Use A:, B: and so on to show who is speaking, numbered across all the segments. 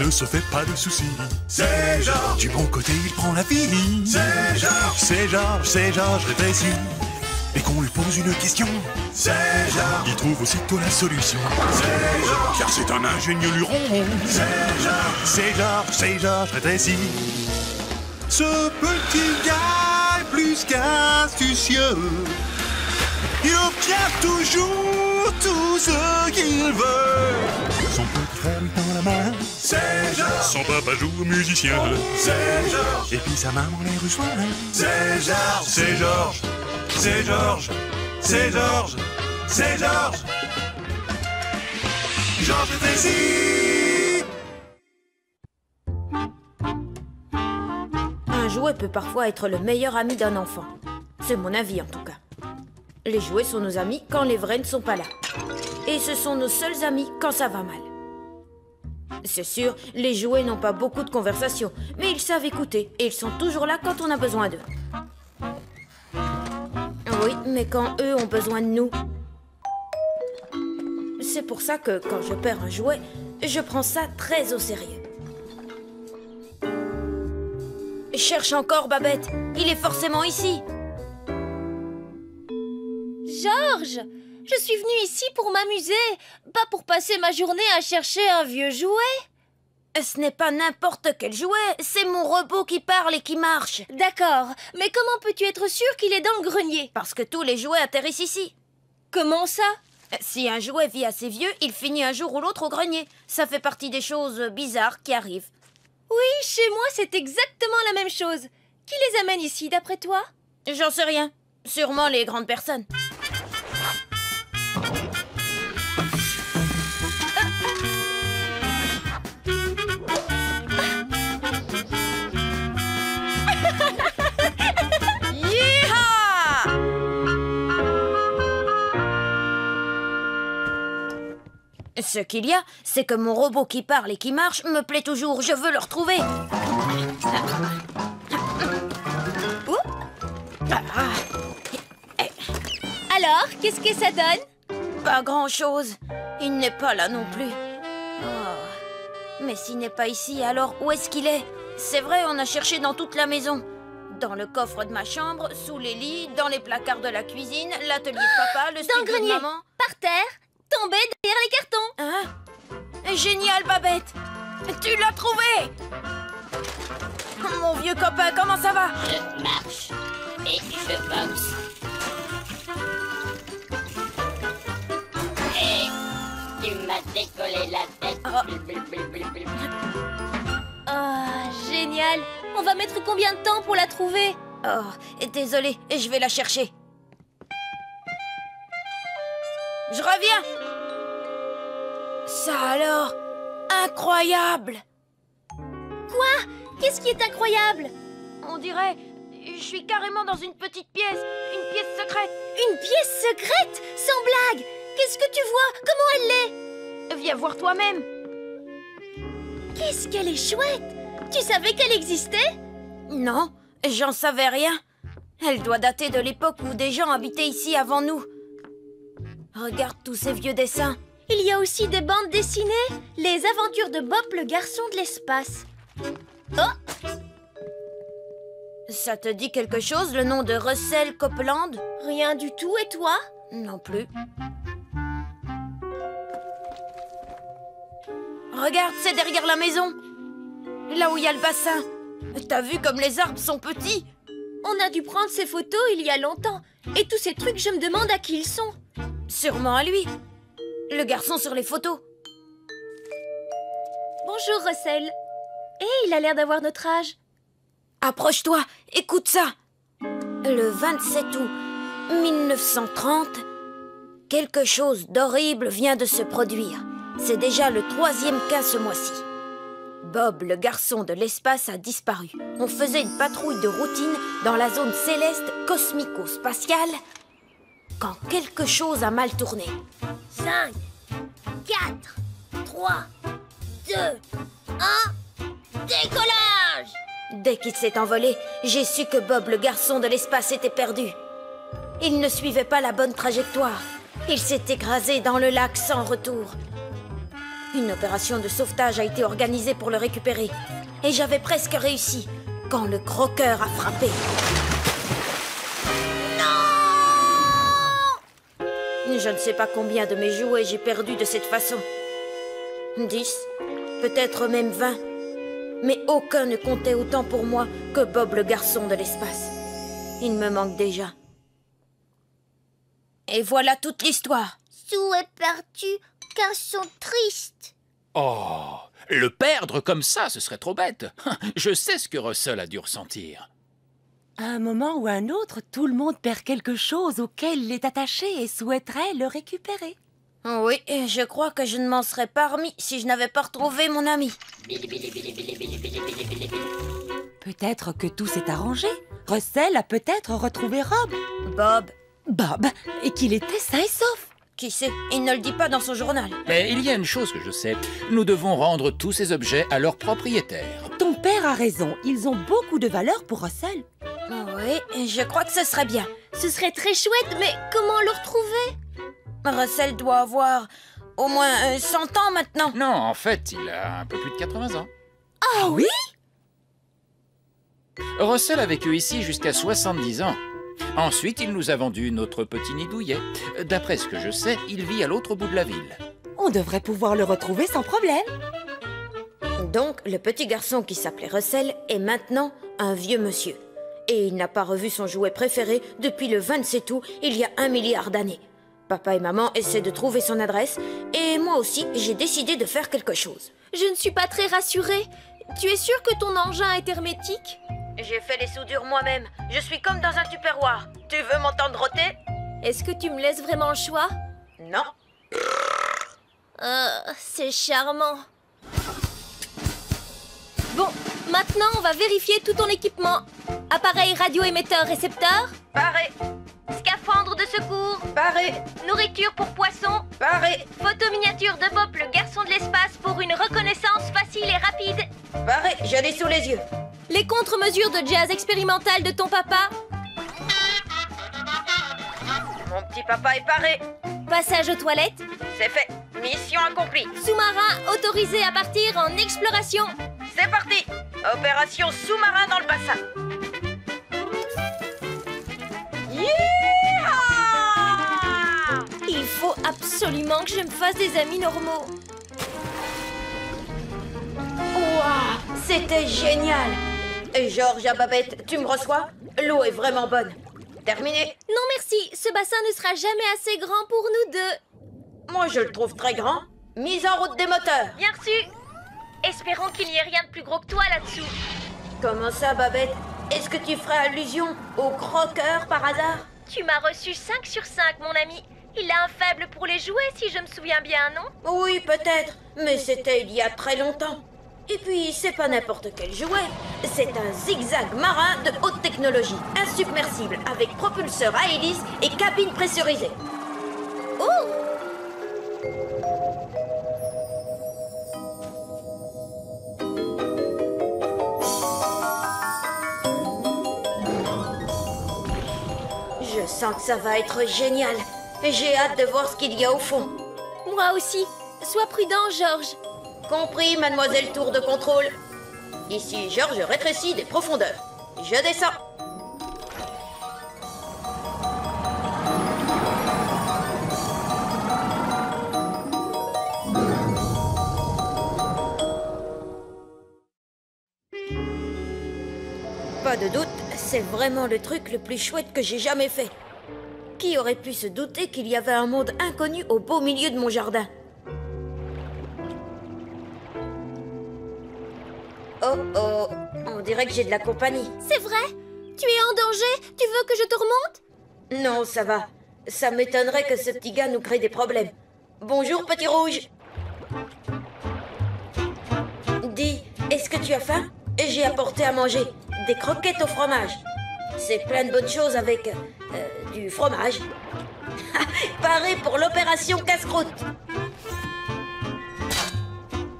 A: ne se fait pas de soucis.
B: C'est Georges.
A: Du bon côté, il prend la vie.
B: C'est Georges.
A: C'est Georges, rétréci. Et qu'on lui pose une question,
B: c'est Georges.
A: Il trouve aussitôt la solution.
B: C'est Georges.
A: Car c'est un ingénieux luron. C'est Georges, rétréci. Ce petit gars est plus qu'astucieux. Il obtient toujours tout ce qu'il veut. Son petit frère lui tend la main.
B: C'est Georges.
A: Son papa joue au musicien.
B: C'est Georges.
A: Et puis sa maman les rejoint.
B: C'est Georges.
A: C'est Georges.
B: C'est Georges. C'est Georges. C'est Georges. Georges Rétréci.
C: Un jouet peut parfois être le meilleur ami d'un enfant. C'est mon avis en tout cas. Les jouets sont nos amis quand les vrais ne sont pas là. Et ce sont nos seuls amis quand ça va mal. C'est sûr, les jouets n'ont pas beaucoup de conversation, mais ils savent écouter et ils sont toujours là quand on a besoin d'eux. Oui, mais quand eux ont besoin de nous. C'est pour ça que quand je perds un jouet, je prends ça très au sérieux. Cherche encore, Babette. Il est forcément ici.
D: Georges, je suis venue ici pour m'amuser, pas pour passer ma journée à chercher un vieux jouet.
C: Ce n'est pas n'importe quel jouet, c'est mon robot qui parle et qui marche.
D: D'accord, mais comment peux-tu être sûr qu'il est dans le grenier?
C: Parce que tous les jouets atterrissent ici.
D: Comment ça?
C: Si un jouet vit assez vieux, il finit un jour ou l'autre au grenier. Ça fait partie des choses bizarres qui arrivent.
D: Oui, chez moi, c'est exactement la même chose. Qui les amène ici, d'après toi?
C: J'en sais rien. Sûrement les grandes personnes. Ce qu'il y a, c'est que mon robot qui parle et qui marche me plaît toujours. Je veux le retrouver.
D: Alors, qu'est-ce que ça donne?
C: Pas grand-chose. Il n'est pas là non plus. Oh. Mais s'il n'est pas ici, alors où est-ce qu'il est? C'est vrai, on a cherché dans toute la maison. Dans le coffre de ma chambre, sous les lits, dans les placards de la cuisine, l'atelier de papa, le studio de maman.
D: Par terre, tombé derrière les cartons.
C: Hein? Génial, Babette! Tu l'as trouvé! Mon vieux copain, comment ça va?
E: Je marche et je boxe. Et tu m'as décollé la tête.
D: Génial! On va mettre combien de temps pour la trouver?
C: Oh, désolé, je vais la chercher. Je reviens! Ça alors? Incroyable!
D: Quoi? Qu'est-ce qui est incroyable?
C: On dirait... Je suis carrément dans une petite pièce. Une pièce secrète.
D: Une pièce secrète? Sans blague! Qu'est-ce que tu vois? Comment elle l'est?
C: Viens voir toi-même.
D: Qu'est-ce qu'elle est chouette! Tu savais qu'elle existait?
C: Non, j'en savais rien. Elle doit dater de l'époque où des gens habitaient ici avant nous. Regarde tous ces vieux dessins.
D: Il y a aussi des bandes dessinées. Les aventures de Bob, le garçon de l'espace. Oh!
C: Ça te dit quelque chose, le nom de Russell Copeland?
D: Rien du tout, et toi?
C: Non plus. Regarde, c'est derrière la maison. Là où il y a le bassin. T'as vu comme les arbres sont petits?
D: On a dû prendre ces photos il y a longtemps. Et tous ces trucs, je me demande à qui ils sont.
C: Sûrement à lui. Le garçon sur les photos.
D: Bonjour, Russell. Il a l'air d'avoir notre âge.
C: Approche-toi, écoute ça. Le 27 août 1930, quelque chose d'horrible vient de se produire. C'est déjà le 3e cas ce mois-ci. Bob, le garçon de l'espace, a disparu. On faisait une patrouille de routine dans la zone céleste cosmico-spatiale quand quelque chose a mal tourné.
D: 5, 4, 3, 2, 1, décollage!
C: Dès qu'il s'est envolé, j'ai su que Bob, le garçon de l'espace, était perdu. Il ne suivait pas la bonne trajectoire. Il s'est écrasé dans le lac sans retour. Une opération de sauvetage a été organisée pour le récupérer. Et j'avais presque réussi quand le croqueur a frappé. Non! Je ne sais pas combien de mes jouets j'ai perdu de cette façon. 10, peut-être même 20. Mais aucun ne comptait autant pour moi que Bob le garçon de l'espace. Il me manque déjà. Et voilà toute l'histoire.
D: Sue est perdu, garçon triste.
F: Oh, le perdre comme ça, ce serait trop bête. Je sais ce que Russell a dû ressentir.
G: À un moment ou à un autre, tout le monde perd quelque chose auquel il est attaché et souhaiterait le récupérer.
C: Oui, et je crois que je ne m'en serais pas remis si je n'avais pas retrouvé mon ami.
G: Peut-être que tout s'est arrangé. Russell a peut-être retrouvé Rob. Bob, et qu'il était sain et sauf.
C: Qui sait? Il ne le dit pas dans son journal.
F: Mais il y a une chose que je sais. Nous devons rendre tous ces objets à leur propriétaire.
G: Ton père a raison. Ils ont beaucoup de valeur pour Russell.
C: Oui, et je crois que ce serait bien.
D: Ce serait très chouette, mais comment le retrouver?
C: Russell doit avoir au moins 100 ans maintenant.
F: Non, en fait, il a un peu plus de 80 ans.
G: Ah oui?
F: Russell a vécu ici jusqu'à 70 ans. Ensuite, il nous a vendu notre petit nid douillet. D'après ce que je sais, il vit à l'autre bout de la ville.
G: On devrait pouvoir le retrouver sans problème.
C: Donc, le petit garçon qui s'appelait Russell est maintenant un vieux monsieur. Et il n'a pas revu son jouet préféré depuis le 27 août, il y a 1 milliard d'années. Papa et maman essaient de trouver son adresse, et moi aussi, j'ai décidé de faire quelque chose.
D: Je ne suis pas très rassurée. Tu es sûre que ton engin est hermétique?
C: J'ai fait les soudures moi-même. Je suis comme dans un tupperware. Tu veux m'entendre roter?
D: Est-ce que tu me laisses vraiment le choix?
C: Non.
D: C'est charmant. Bon, maintenant on va vérifier tout ton équipement. Appareil radio-émetteur-récepteur.
C: Paré.
D: Scaphandre de secours.
C: Paré.
D: Nourriture pour poissons.
C: Paré.
D: Photo miniature de Bob, le garçon de l'espace, pour une reconnaissance facile et rapide.
C: Paré, je l'ai sous les yeux.
D: Les contre-mesures de jazz expérimental de ton papa.
C: Mon petit papa est paré.
D: Passage aux toilettes.
C: C'est fait. Mission accomplie.
D: Sous-marin autorisé à partir en exploration.
C: C'est parti. Opération sous-marin dans le bassin. Yeah!
D: Il faut absolument que je me fasse des amis normaux.
C: Waouh, c'était génial. Et Georges à Babette, tu me reçois? L'eau est vraiment bonne. Terminé.
D: Non merci, ce bassin ne sera jamais assez grand pour nous deux.
C: Moi, je le trouve très grand. Mise en route des moteurs.
D: Bien reçu. Espérons qu'il n'y ait rien de plus gros que toi là-dessous.
C: Comment ça, Babette? Est-ce que tu ferais allusion au croqueur par hasard?
D: Tu m'as reçu 5 sur 5, mon ami. Il a un faible pour les jouets, si je me souviens bien, non?
C: Oui, peut-être. Mais c'était il y a très longtemps. Et puis, c'est pas n'importe quel jouet. C'est un zigzag marin de haute technologie. Insubmersible, avec propulseur à hélice et cabine pressurisée.
D: Oh!
C: Je sens que ça va être génial. J'ai hâte de voir ce qu'il y a au fond.
D: Moi aussi. Sois prudent, Georges.
C: Compris, mademoiselle Tour de contrôle. Ici, Georges rétrécit des profondeurs. Je descends. Pas de doute, c'est vraiment le truc le plus chouette que j'ai jamais fait. Qui aurait pu se douter qu'il y avait un monde inconnu au beau milieu de mon jardin? Oh oh, on dirait que j'ai de la compagnie.
D: C'est vrai? Tu es en danger? Tu veux que je te remonte?
C: Non, ça va. Ça m'étonnerait que ce petit gars nous crée des problèmes. Bonjour, petit rouge. Dis, est-ce que tu as faim? J'ai apporté à manger. Des croquettes au fromage. C'est plein de bonnes choses avec du fromage. Paré pour l'opération casse-croûte.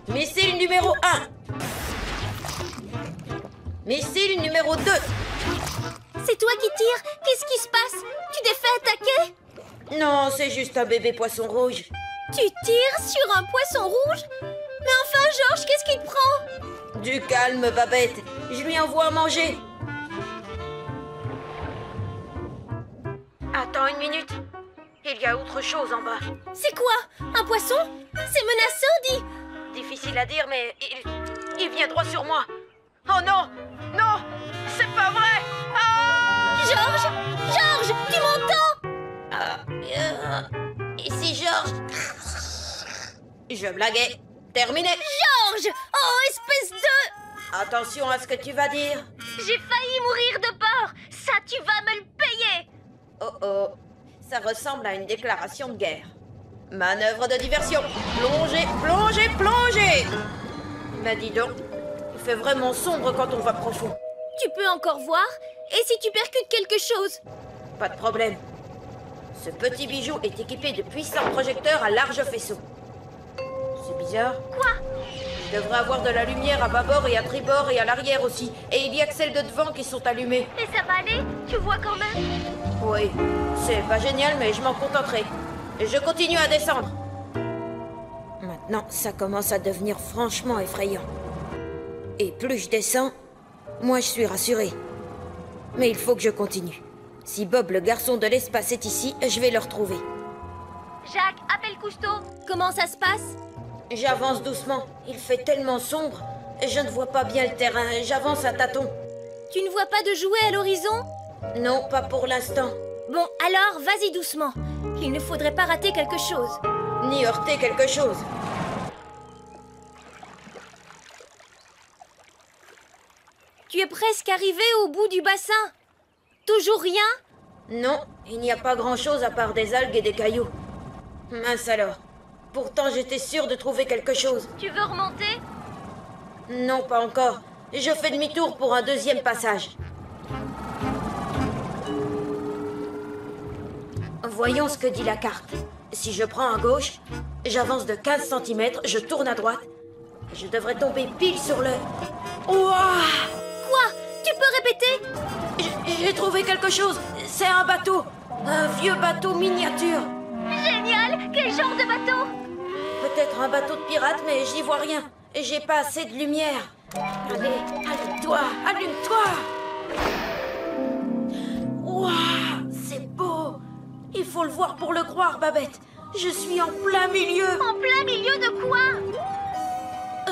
C: Missile numéro 1. Missile numéro 2.
D: C'est toi qui tires? Qu'est-ce qui se passe? Tu t'es fait attaquer?
C: Non, c'est juste un bébé poisson rouge.
D: Tu tires sur un poisson rouge? Mais enfin, Georges, qu'est-ce qui te prend?
C: Du calme, Babette. Je lui envoie à manger. Attends une minute. Il y a autre chose en bas.
D: C'est quoi? Un poisson? C'est menaçant, dis!
C: Difficile à dire, mais il vient droit sur moi. Oh non! Non! C'est pas vrai! Ah!
D: Georges! Georges! Tu m'entends?
C: Ici, Georges. Je blaguais. Terminé.
D: Georges! Oh, espèce de...
C: Attention à ce que tu vas dire.
D: J'ai failli mourir de peur! Ça, tu vas me le payer!
C: Oh oh. Ça ressemble à une déclaration de guerre. Manœuvre de diversion. Plongez, plongez, plongez! Bah dis donc, il fait vraiment sombre quand on va profond.
D: Tu peux encore voir? Et si tu percutes quelque chose?
C: Pas de problème. Ce petit bijou est équipé de puissants projecteurs à large faisceau. C'est bizarre.
D: Quoi?
C: Il devrait avoir de la lumière à bâbord et à tribord et à l'arrière aussi. Et il y a que celles de devant qui sont allumées.
D: Et ça va aller? Tu vois quand même?
C: Oui, c'est pas génial, mais je m'en contenterai. Je continue à descendre. Maintenant, ça commence à devenir franchement effrayant. Et plus je descends, moins je suis rassurée. Mais il faut que je continue. Si Bob, le garçon de l'espace, est ici, je vais le retrouver.
D: Jacques, appelle Cousteau. Comment ça se passe?
C: J'avance doucement. Il fait tellement sombre. Je ne vois pas bien le terrain. J'avance à tâtons.
D: Tu ne vois pas de jouets à l'horizon?
C: Non, pas pour l'instant.
D: Bon, alors, vas-y doucement. Il ne faudrait pas rater quelque chose.
C: Ni heurter quelque chose.
D: Tu es presque arrivé au bout du bassin. Toujours rien?
C: Non, il n'y a pas grand-chose à part des algues et des cailloux. Mince alors. Pourtant, j'étais sûre de trouver quelque chose.
D: Tu veux remonter?
C: Non, pas encore. Je fais demi-tour pour un deuxième passage. Voyons ce que dit la carte. Si je prends à gauche, j'avance de 15 cm, je tourne à droite. Je devrais tomber pile sur le... Ouah!
D: Quoi? Tu peux répéter?
C: J'ai trouvé quelque chose. C'est un bateau. Un vieux bateau miniature.
D: Génial! Quel genre de bateau?
C: Peut-être un bateau de pirate, mais j'y vois rien. J'ai pas assez de lumière. Allez, allume-toi, allume-toi! Ouah, c'est beau! Il faut le voir pour le croire, Babette. Je suis en plein milieu.
D: En plein milieu de quoi?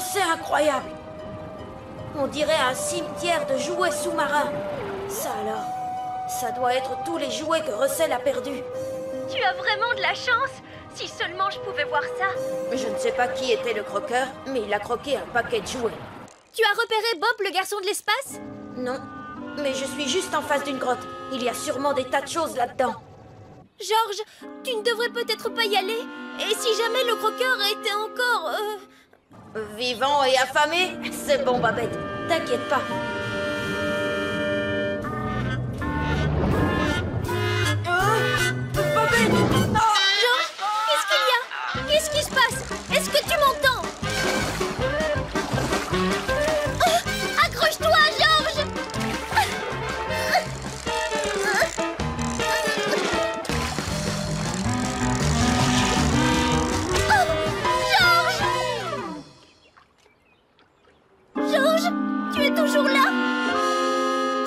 C: C'est incroyable. On dirait un cimetière de jouets sous-marins. Ça alors, ça doit être tous les jouets que Russell a perdus.
D: Tu as vraiment de la chance. Si seulement je pouvais voir ça.
C: Je ne sais pas qui était le croqueur, mais il a croqué un paquet de jouets.
D: Tu as repéré Bob, le garçon de l'espace?
C: Non, mais je suis juste en face d'une grotte. Il y a sûrement des tas de choses là-dedans.
D: Georges, tu ne devrais peut-être pas y aller. Et si jamais le croqueur était encore...
C: Vivant et affamé? C'est bon, Babette. T'inquiète pas. Babette! Non!
D: Georges, qu'est-ce qu'il y a? Qu'est-ce qui se passe? Est-ce que tu m'entends? Accroche-toi, Georges! Georges, tu es toujours là?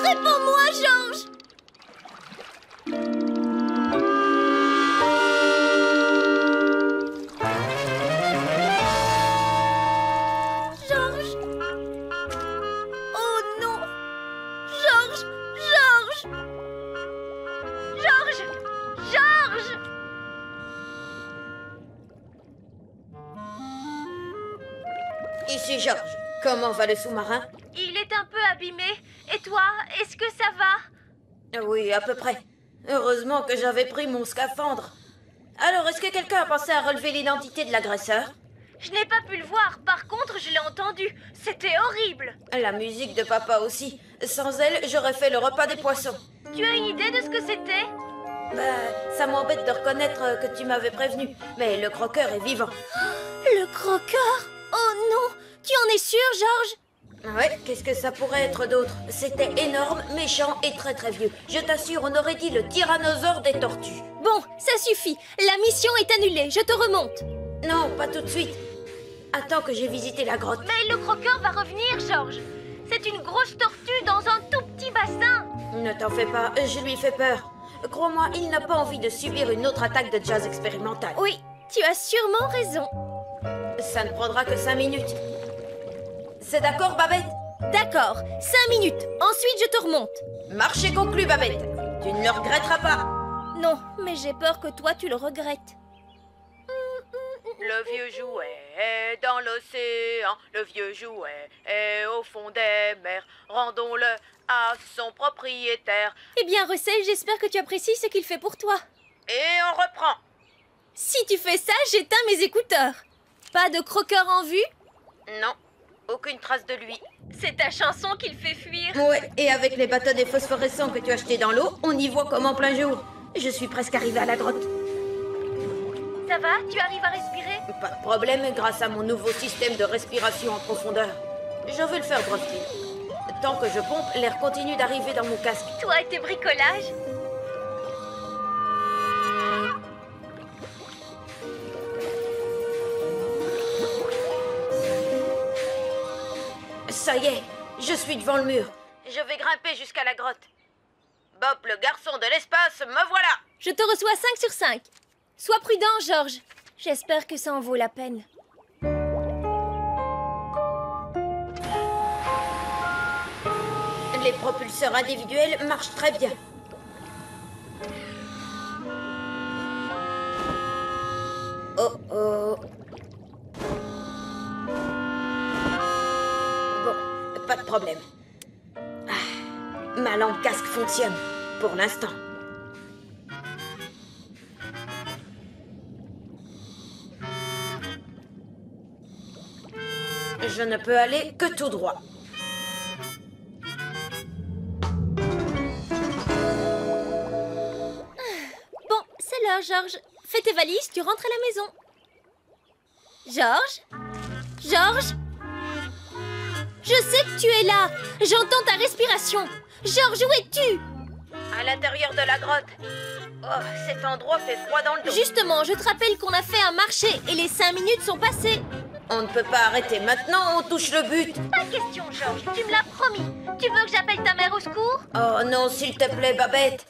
D: Réponds-moi, Georges! Georges? Oh non! Georges! Georges! Georges! Georges!
C: Ici, Georges. Comment va le sous-marin?
D: Il est un peu abîmé. Et toi, est-ce que ça va?
C: Oui, à peu près. Heureusement que j'avais pris mon scaphandre. Alors, est-ce que quelqu'un a pensé à relever l'identité de l'agresseur?
D: Je n'ai pas pu le voir. Par contre, je l'ai entendu. C'était horrible.
C: La musique de papa aussi. Sans elle, j'aurais fait le repas des poissons.
D: Tu as une idée de ce que c'était?
C: Ça m'embête de reconnaître que tu m'avais prévenu. Mais le croqueur est vivant.
D: Le croqueur? Oh non! Tu en es sûr, Georges?
C: Ouais, qu'est-ce que ça pourrait être d'autre? C'était énorme, méchant et très très vieux. Je t'assure, on aurait dit le tyrannosaure des tortues.
D: Bon, ça suffit. La mission est annulée. Je te remonte.
C: Non, pas tout de suite. Attends que j'ai visité la grotte.
D: Mais le croqueur va revenir, Georges. C'est une grosse tortue dans un tout petit bassin.
C: Ne t'en fais pas, je lui fais peur. Crois-moi, il n'a pas envie de subir une autre attaque de jazz expérimental.
D: Oui, tu as sûrement raison.
C: Ça ne prendra que 5 minutes. C'est d'accord, Babette?
D: D'accord, 5 minutes. Ensuite, je te remonte.
C: Marché conclu, Babette. Tu ne le regretteras pas.
D: Non, mais j'ai peur que toi, tu le regrettes.
C: Le vieux jouet est dans l'océan, le vieux jouet est au fond des mers. Rendons-le à son propriétaire.
D: Eh bien, Russell, j'espère que tu apprécies ce qu'il fait pour toi.
C: Et on reprend.
D: Si tu fais ça, j'éteins mes écouteurs. Pas de croqueur en vue?
C: Non, aucune trace de lui.
D: C'est ta chanson qui le fait fuir.
C: Ouais, et avec les bâtonnets phosphorescents que tu as achetés dans l'eau, on y voit comme en plein jour. Je suis presque arrivée à la grotte.
D: Ça va? Tu arrives à respirer?
C: Pas de problème grâce à mon nouveau système de respiration en profondeur. Je vais le faire breveter. Tant que je pompe, l'air continue d'arriver dans mon casque.
D: Toi et tes bricolages?
C: Ça y est, je suis devant le mur. Je vais grimper jusqu'à la grotte. Bob, le garçon de l'espace, me voilà!
D: Je te reçois 5 sur 5. Sois prudent, Georges. J'espère que ça en vaut la peine.
C: Les propulseurs individuels marchent très bien. Oh oh. Bon, pas de problème. Ma lampe casque fonctionne, pour l'instant. Je ne peux aller que tout droit.
D: Bon, c'est l'heure, Georges. Fais tes valises, tu rentres à la maison. Georges? Georges? Je sais que tu es là. J'entends ta respiration. Georges, où es-tu?
C: À l'intérieur de la grotte. Oh, cet endroit fait froid dans le dos.
D: Justement, je te rappelle qu'on a fait un marché et les 5 minutes sont passées.
C: On ne peut pas arrêter maintenant, on touche le but.
D: Pas question, Georges, tu me l'as promis. Tu veux que j'appelle ta mère au secours?
C: Oh non, s'il te plaît, Babette.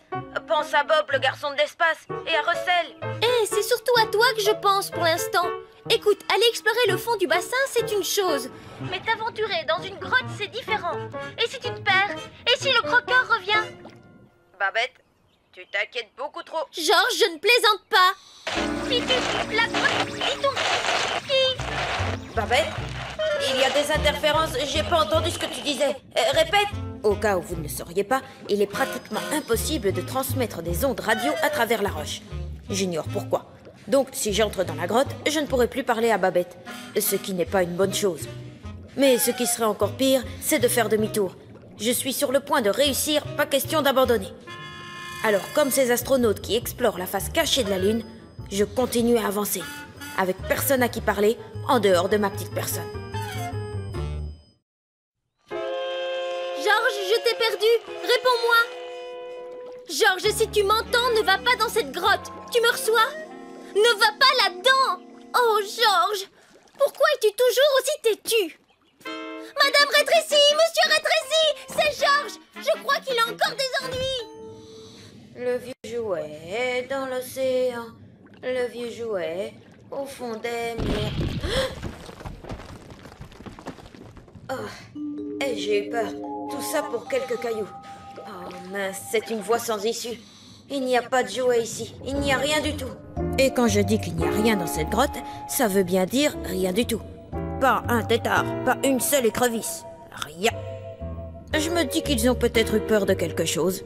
C: Pense à Bob, le garçon de l'espace, et à Russell.
D: Eh, c'est surtout à toi que je pense pour l'instant. Écoute, aller explorer le fond du bassin, c'est une chose. Mais t'aventurer dans une grotte, c'est différent. Et si tu te perds? Et si le croqueur revient?
C: Babette, tu t'inquiètes beaucoup trop.
D: Georges, je ne plaisante pas. Si tu quittes la grotte, dis donc qui?
C: Babette, il y a des interférences, j'ai pas entendu ce que tu disais. Répète. Au cas où vous ne le sauriez pas, il est pratiquement impossible de transmettre des ondes radio à travers la roche. J'ignore pourquoi. Donc, si j'entre dans la grotte, je ne pourrai plus parler à Babette, ce qui n'est pas une bonne chose. Mais ce qui serait encore pire, c'est de faire demi-tour. Je suis sur le point de réussir, pas question d'abandonner. Alors, comme ces astronautes qui explorent la face cachée de la Lune, je continue à avancer, avec personne à qui parler, en dehors de ma petite personne.
D: Georges, je t'ai perdu. Réponds-moi. Georges, si tu m'entends, ne va pas dans cette grotte. Tu me reçois? Ne va pas là-dedans. Oh, Georges, pourquoi es-tu toujours aussi têtu? Madame rétrécie, monsieur rétrécie, c'est Georges. Je crois qu'il a encore des ennuis.
C: Le vieux jouet est dans l'océan. Le vieux jouet au fond des mers. Oh, et j'ai eu peur. Tout ça pour quelques cailloux. Oh mince, c'est une voie sans issue. Il n'y a pas de jouet ici. Il n'y a rien du tout. Et quand je dis qu'il n'y a rien dans cette grotte, ça veut bien dire rien du tout. Pas un tétard, pas une seule écrevisse. Rien. Je me dis qu'ils ont peut-être eu peur de quelque chose.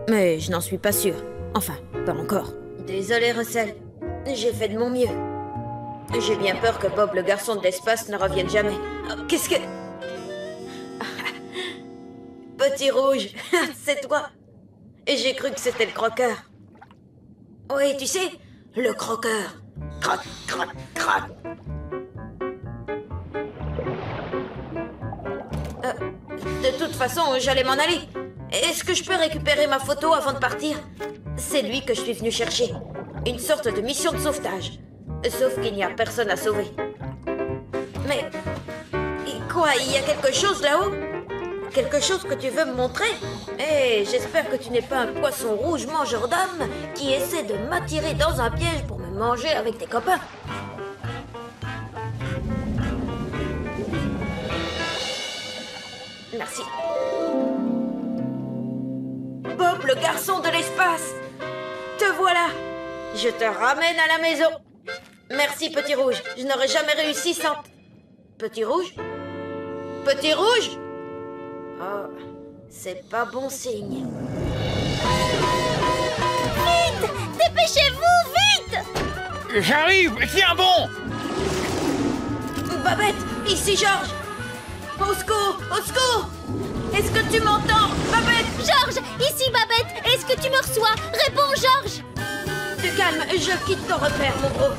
C: Mais je n'en suis pas sûre. Enfin, pas encore. Désolé, Russell. J'ai fait de mon mieux. J'ai bien peur que Bob, le garçon de l'espace, ne revienne jamais. Oh, qu'est-ce que... Petit rouge, c'est toi. Et j'ai cru que c'était le croqueur. Oui, tu sais, le croqueur. Croc, croc, croc. De toute façon, j'allais m'en aller. Est-ce que je peux récupérer ma photo avant de partir? C'est lui que je suis venue chercher. Une sorte de mission de sauvetage. Sauf qu'il n'y a personne à sauver. Mais... quoi, il y a quelque chose là-haut? Quelque chose que tu veux me montrer? Eh, j'espère que tu n'es pas un poisson rouge mangeur d'âmes qui essaie de m'attirer dans un piège pour me manger avec tes copains. Merci. Bob, le garçon de l'espace! Te voilà! Je te ramène à la maison. Merci, Petit Rouge. Je n'aurais jamais réussi sans... Petit Rouge? Petit Rouge? Oh, c'est pas bon signe.
D: Vite! Dépêchez-vous, vite!
F: J'arrive! Tiens bon!
C: Babette, ici Georges! Au secours! Au secours! Est-ce que tu m'entends, Babette?
D: Georges, ici Babette! Est-ce que tu me reçois? Réponds, Georges!
C: Du calme, je quitte ton repère, mon gros.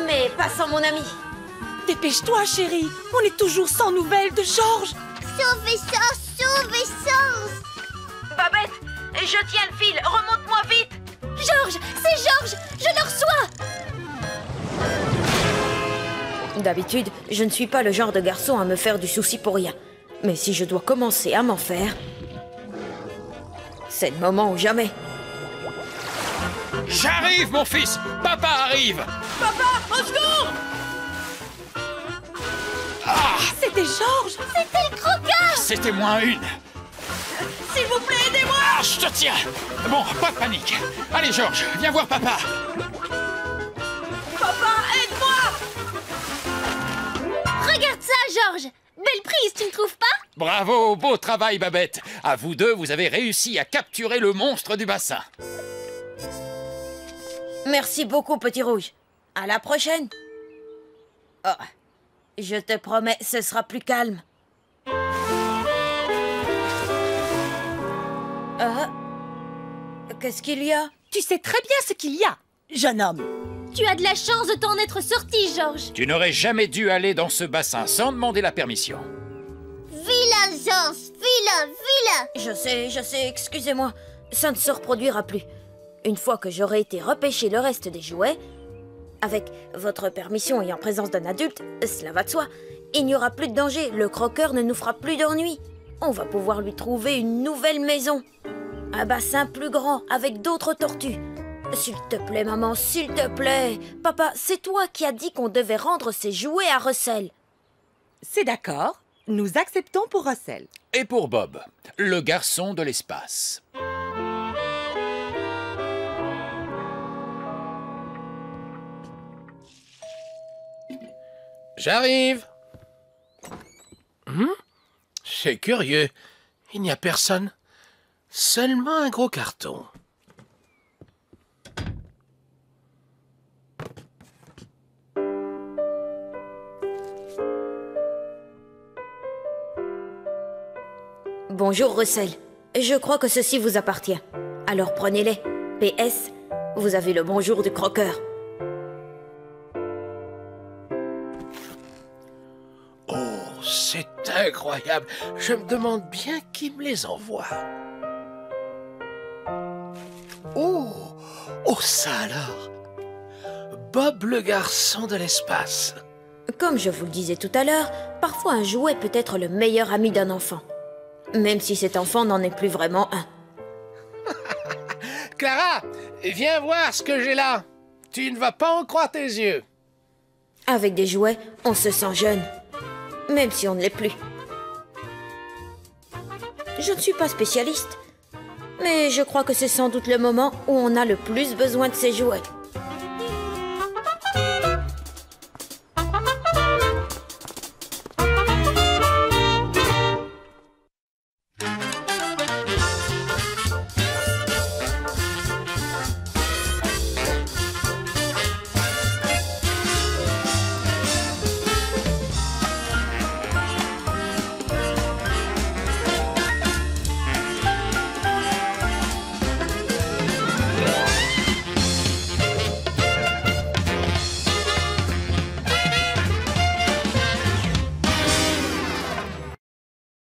C: Mais pas sans mon ami.
G: Dépêche-toi, chérie. On est toujours sans nouvelles de Georges.
D: Sauvez-sens! Sauvez-sens!
C: Babette, je tiens le fil. Remonte-moi vite.
D: Georges! C'est Georges! Je le reçois!
C: D'habitude, je ne suis pas le genre de garçon à me faire du souci pour rien. Mais si je dois commencer à m'en faire... c'est le moment ou jamais.
F: J'arrive, mon fils! Papa arrive!
C: Papa, au secours!
F: Ah!
G: C'était Georges.
D: C'était le croqueur!
F: C'était moins une!
C: S'il vous plaît, aidez-moi!
F: Ah, je te tiens! Bon, pas de panique! Allez, Georges, viens voir papa!
C: Papa, aide-moi!
D: Regarde ça, Georges! Belle prise, tu ne trouves pas?
F: Bravo, beau travail, Babette! À vous deux, vous avez réussi à capturer le monstre du bassin.
C: Merci beaucoup, Petit Rouge. À la prochaine. Oh, je te promets, ce sera plus calme. Qu'est-ce qu'il y a?
G: Tu sais très bien ce qu'il y a, jeune homme.
D: Tu as de la chance de t'en être sorti, Georges.
F: Tu n'aurais jamais dû aller dans ce bassin sans demander la permission.
D: Vilain, Georges! Vilain, vilain!
C: Je sais, excusez-moi. Ça ne se reproduira plus. Une fois que j'aurai été repêcher le reste des jouets, avec votre permission et en présence d'un adulte, cela va de soi, il n'y aura plus de danger, le croqueur ne nous fera plus d'ennui. On va pouvoir lui trouver une nouvelle maison. Un bassin plus grand, avec d'autres tortues. S'il te plaît, maman, s'il te plaît. Papa, c'est toi qui as dit qu'on devait rendre ces jouets à Russell.
G: C'est d'accord. Nous acceptons pour Russell.
F: Et pour Bob, le garçon de l'espace.
B: J'arrive. C'est curieux. Il n'y a personne. Seulement un gros carton.
C: Bonjour, Russell. Je crois que ceci vous appartient. Alors prenez-les. PS, vous avez le bonjour du croqueur.
B: Oh, c'est incroyable. Je me demande bien qui me les envoie. Oh, ça alors. Bob le garçon de l'espace.
C: Comme je vous le disais tout à l'heure, parfois un jouet peut être le meilleur ami d'un enfant. Même si cet enfant n'en est plus vraiment un.
B: Clara, viens voir ce que j'ai là. Tu ne vas pas en croire tes yeux.
C: Avec des jouets, on se sent jeune. Même si on ne l'est plus. Je ne suis pas spécialiste. Mais je crois que c'est sans doute le moment où on a le plus besoin de ces jouets.